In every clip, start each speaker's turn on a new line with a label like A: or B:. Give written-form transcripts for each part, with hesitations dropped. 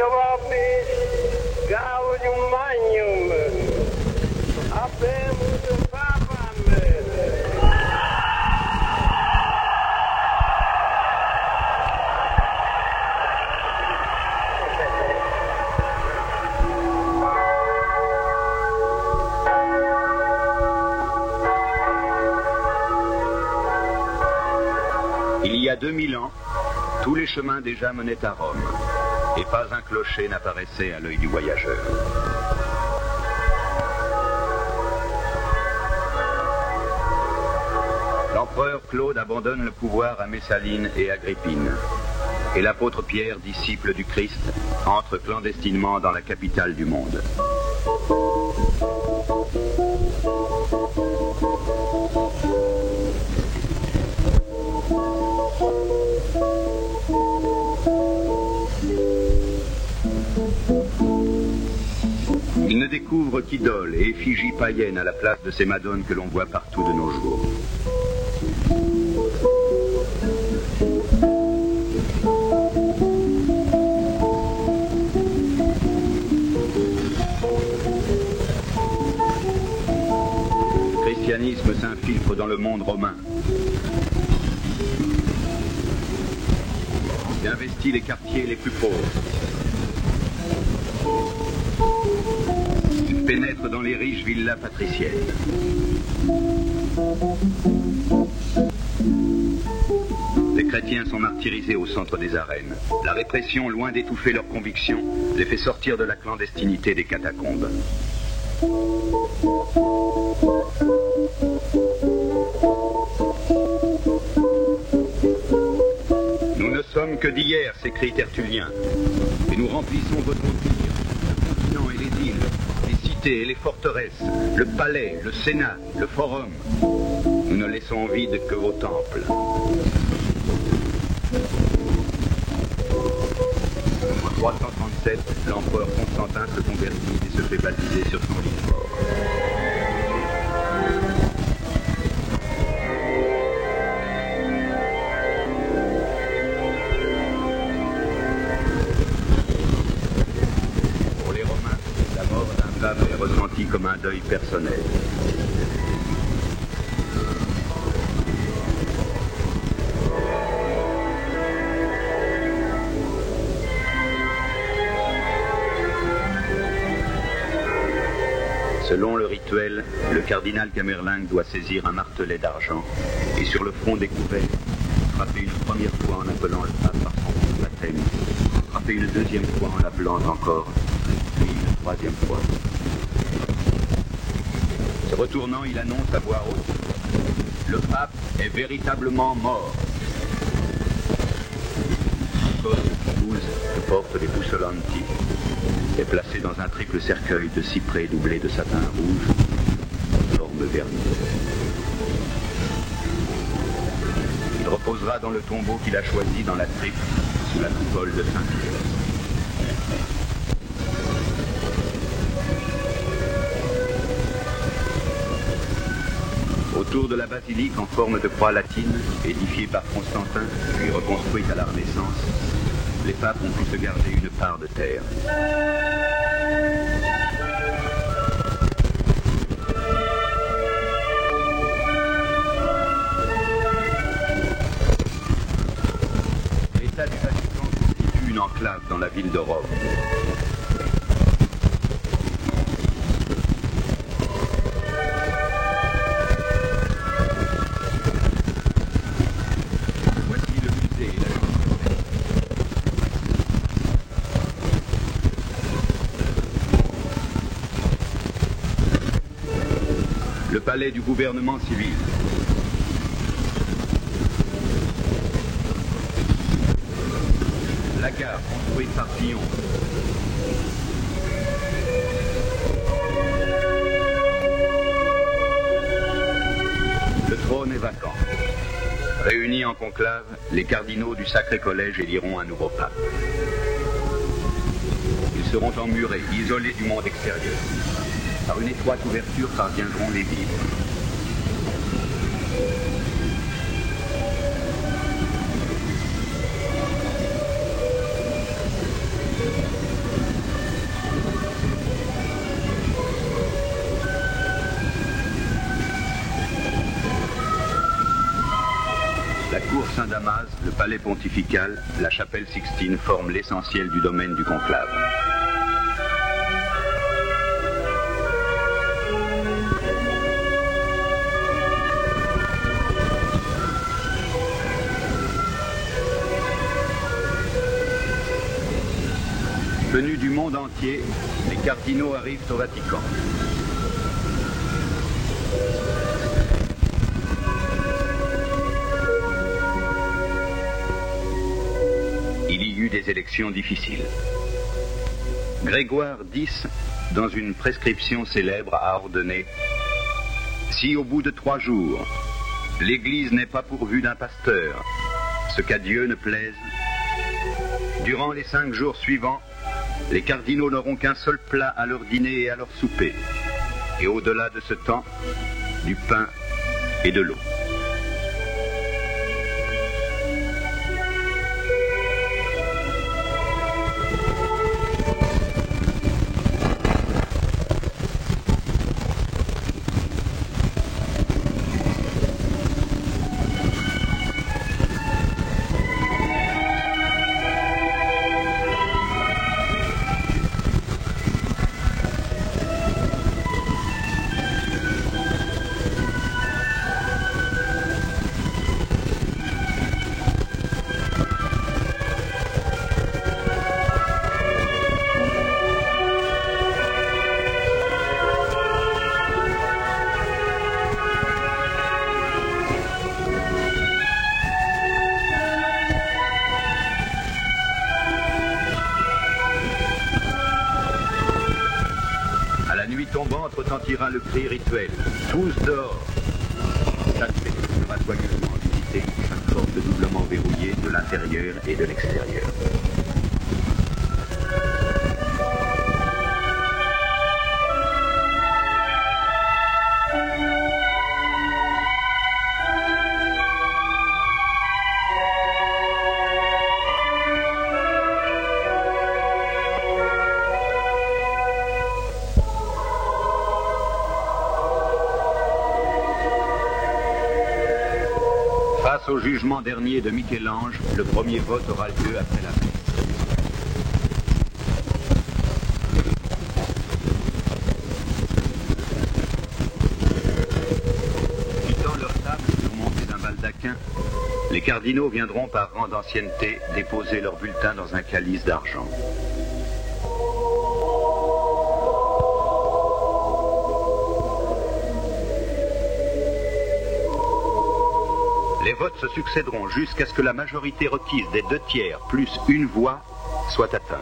A: vobis gaudium magnum, habemus papam.
B: Il y a 2000 ans, tous les chemins déjà menaient à Rome, et pas un clocher n'apparaissait à l'œil du voyageur. L'empereur Claude abandonne le pouvoir à Messaline et Agrippine, et l'apôtre Pierre, disciple du Christ, entre clandestinement dans la capitale du monde. Il ne découvre qu'idoles et effigies païennes à la place de ces madones que l'on voit partout de nos jours. Le christianisme s'infiltre dans le monde romain. Il investit les quartiers les plus pauvres. Il pénètre dans les riches villas patriciennes. Les chrétiens sont martyrisés au centre des arènes. La répression, loin d'étouffer leurs convictions, les fait sortir de la clandestinité des catacombes. Nous ne sommes que d'hier, s'écrie Tertullien, et nous remplissons votre empire, le continent et les îles, les cités et les forteresses, le palais, le sénat, le forum. Nous ne laissons vides que vos temples. En 337, l'empereur Constantin se convertit et se fait baptiser sur son lit de mort. Pour les Romains, la mort d'un pape est ressentie comme un deuil personnel. Selon le rituel, le cardinal Camerlingue doit saisir un martelet d'argent et sur le front découvert, frapper une première fois en appelant le pape par son nom de baptême, frapper une deuxième fois en l'appelant encore, puis une troisième fois. Se retournant, il annonce à voix haute: le pape est véritablement mort. Code 12 que portent les Bussolanti est placé dans un triple cercueil de cyprès doublé de satin rouge, forme vernie. Il reposera dans le tombeau qu'il a choisi dans la crypte, sous la coupole de Saint-Pierre. Autour de la basilique en forme de croix latine, édifiée par Constantin, puis reconstruite à la Renaissance, les papes ont pu se garder une part de terre. L'État du Vatican constitue une enclave dans la ville de Rome. Le palais du gouvernement civil. La gare construite par Fillon. Le trône est vacant. Réunis en conclave, les cardinaux du Sacré Collège éliront un nouveau pape. Ils seront emmurés, isolés du monde extérieur. Par une étroite ouverture parviendront les vivres. palais pontifical, la chapelle Sixtine forme l'essentiel du domaine du conclave. Venus du monde entier, les cardinaux arrivent au Vatican. Il y eut des élections difficiles. Grégoire X, dans une prescription célèbre, a ordonné « Si au bout de 3 jours, l'Église n'est pas pourvue d'un pasteur, ce qu'à Dieu ne plaise, durant les 5 jours suivants, les cardinaux n'auront qu'un seul plat à leur dîner et à leur souper, et au-delà de ce temps, du pain et de l'eau. » Tombante retentira le cri rituel. Tous dehors. Sacré sera soigneusement visité, chaque porte doublement verrouillée de l'intérieur et de l'extérieur. Face au jugement dernier de Michel-Ange, le premier vote aura lieu après la messe. Quittant leur table surmontée d'un baldaquin, les cardinaux viendront par rang d'ancienneté déposer leur bulletin dans un calice d'argent. Les votes se succéderont jusqu'à ce que la majorité requise des 2/3 plus 1 voix soit atteinte.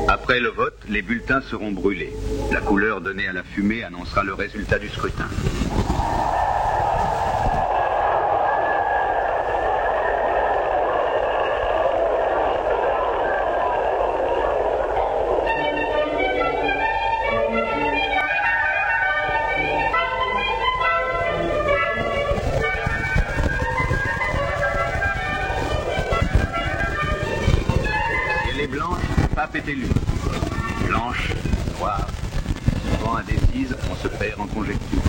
B: Après le vote, les bulletins seront brûlés. La couleur donnée à la fumée annoncera le résultat du scrutin. Le pape est élu. Blanche, noire, souvent indécise, on se perd en conjecture.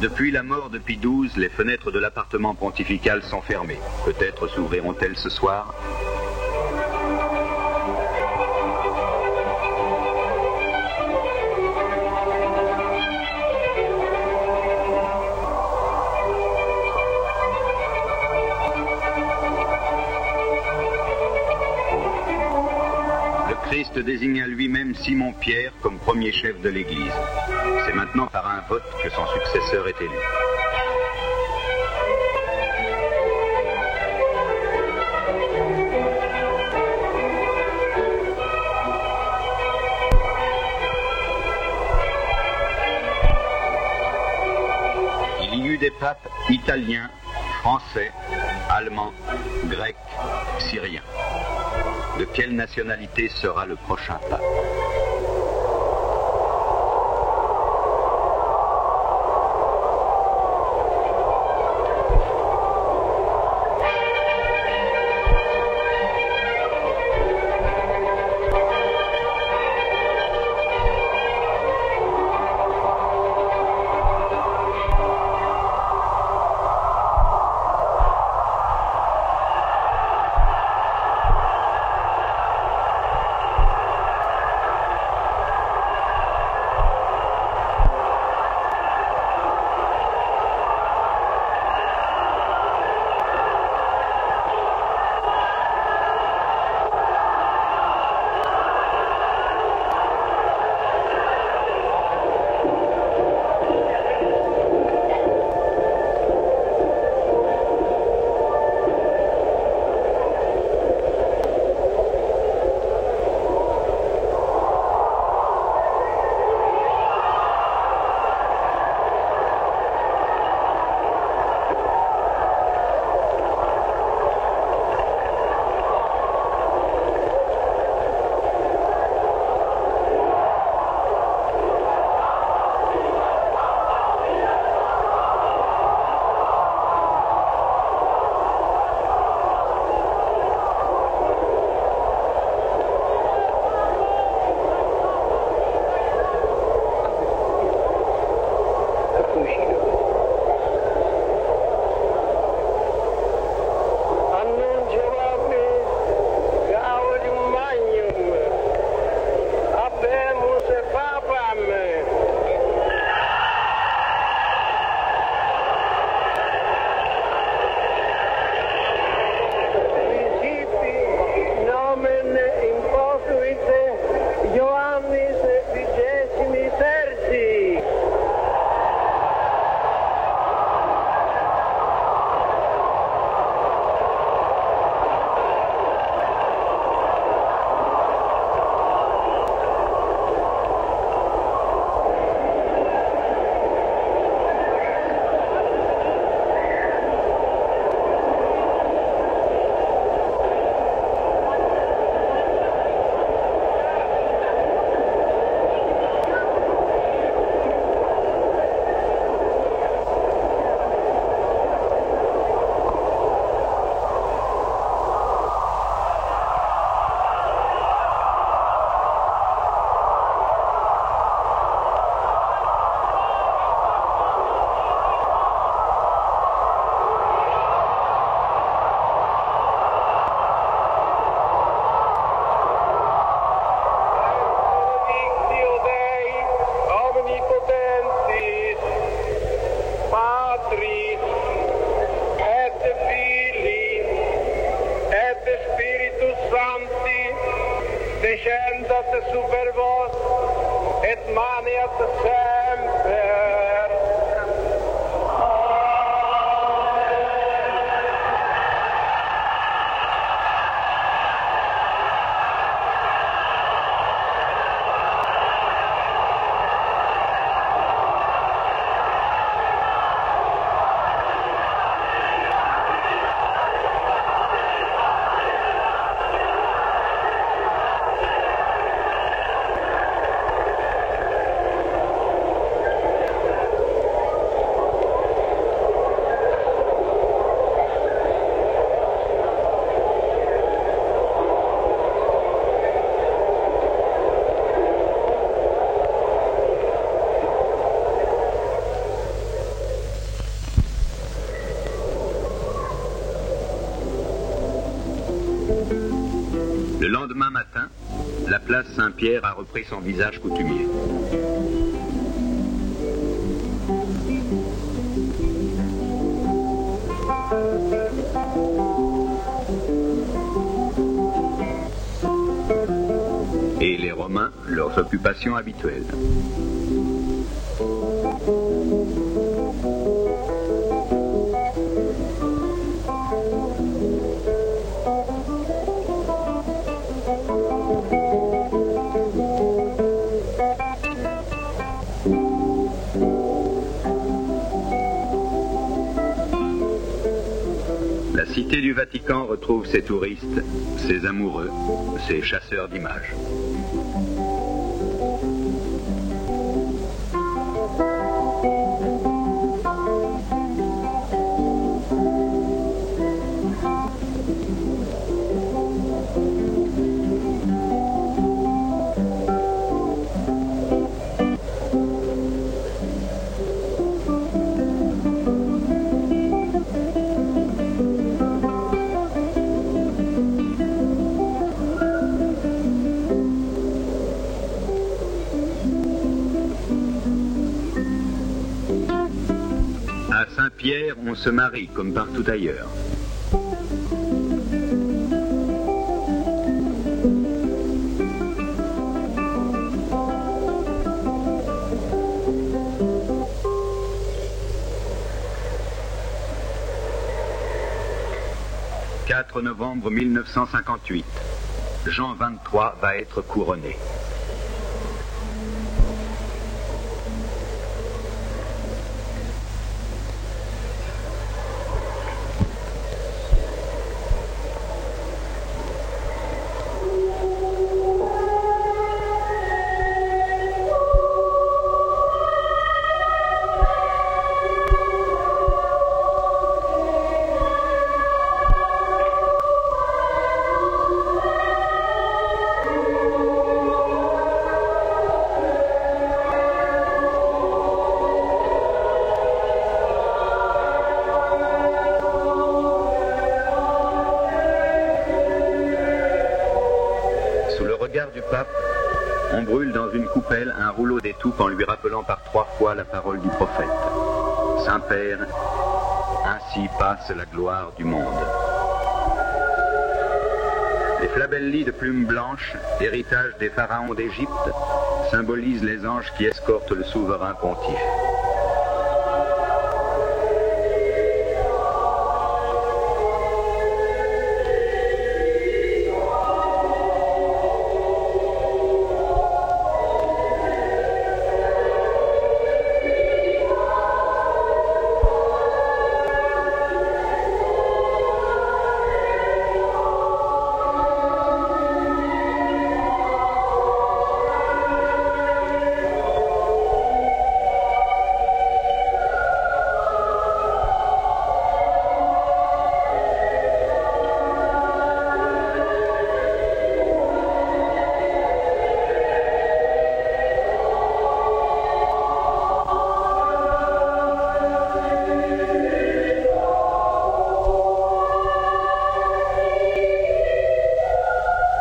B: Depuis la mort de Pie XII, les fenêtres de l'appartement pontifical sont fermées. Peut-être s'ouvriront-elles ce soir? Le Christ désigna lui-même Simon-Pierre comme premier chef de l'Église. C'est maintenant par un vote que son successeur est élu. Il y eut des papes italiens, français, allemands, grecs, syriens. De quelle nationalité sera le prochain pape?
A: descendat super vos, et maniat semper.
B: Le lendemain matin, la place Saint-Pierre a repris son visage coutumier. Et les Romains, leurs occupations habituelles. La cité du Vatican retrouve ses touristes, ses amoureux, ses chasseurs d'images. À Saint-Pierre, on se marie comme partout ailleurs. « 4 novembre 1958. Jean XXIII va être couronné. Du pape, on brûle dans une coupelle un rouleau d'étoupe en lui rappelant par 3 fois la parole du prophète. Saint-Père, ainsi passe la gloire du monde. Les flabellis de plumes blanches, héritage des pharaons d'Égypte, symbolisent les anges qui escortent le souverain pontife.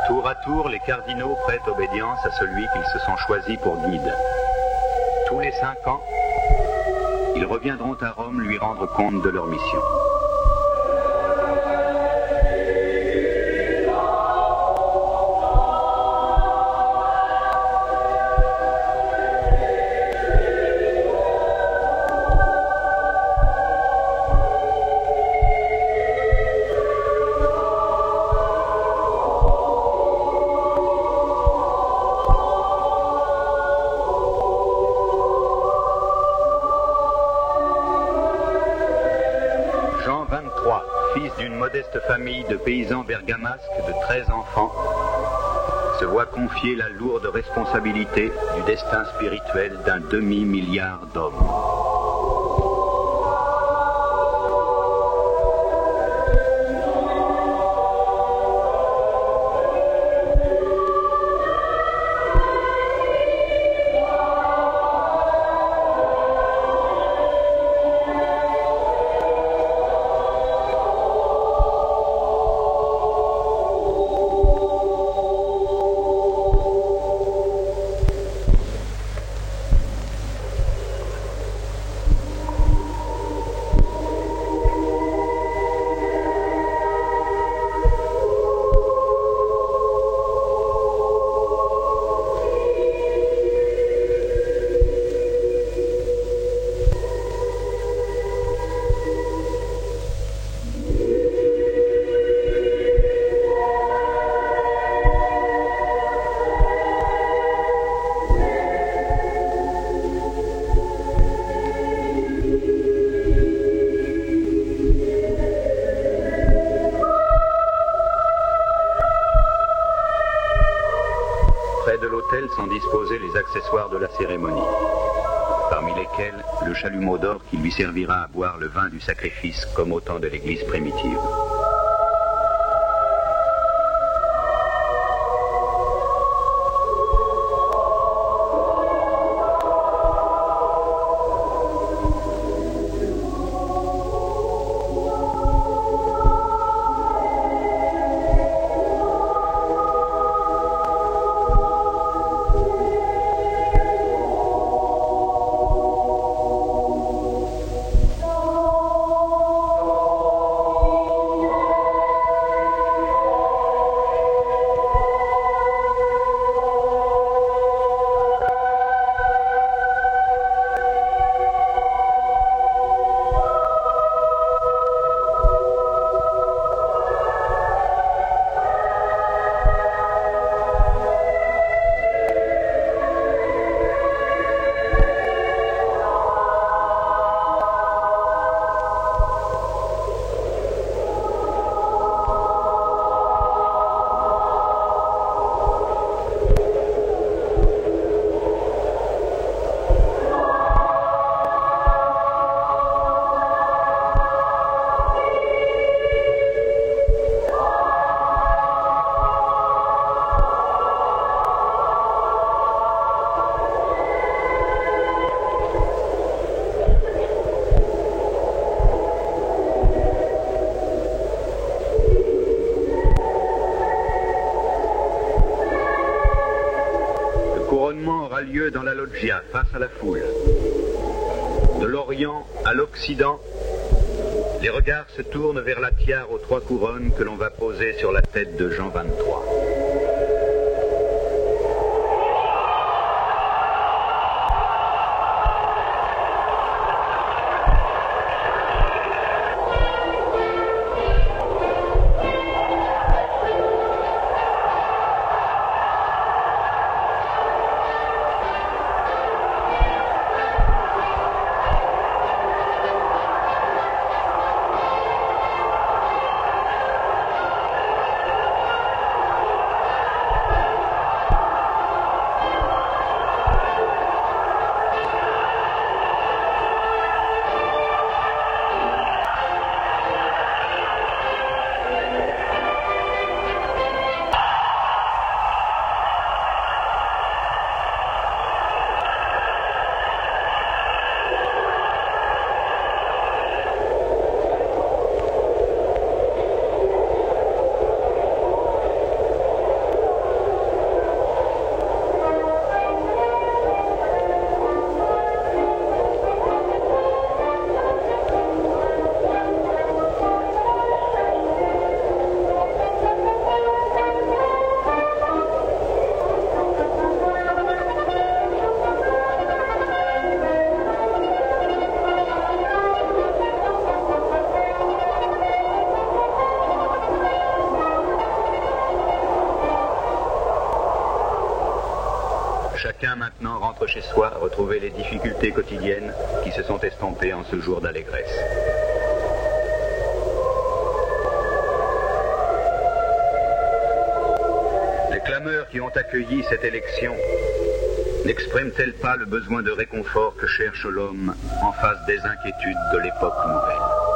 B: Tour à tour, les cardinaux prêtent obédience à celui qu'ils se sont choisis pour guide. Tous les 5 ans, ils reviendront à Rome lui rendre compte de leur mission. Jean XXIII, fils d'une modeste famille de paysans bergamasques de 13 enfants, se voit confier la lourde responsabilité du destin spirituel d'un demi-milliard d'hommes. accessoires de la cérémonie, parmi lesquels le chalumeau d'or qui lui servira à boire le vin du sacrifice comme au temps de l'Église primitive. Aura lieu dans la loggia, face à la foule. De l'Orient à l'Occident, les regards se tournent vers la tiare aux 3 couronnes que l'on va poser sur la tête de Jean XXIII. Chacun maintenant rentre chez soi, retrouver les difficultés quotidiennes qui se sont estompées en ce jour d'allégresse. Les clameurs qui ont accueilli cette élection n'expriment-elles pas le besoin de réconfort que cherche l'homme en face des inquiétudes de l'époque nouvelle ?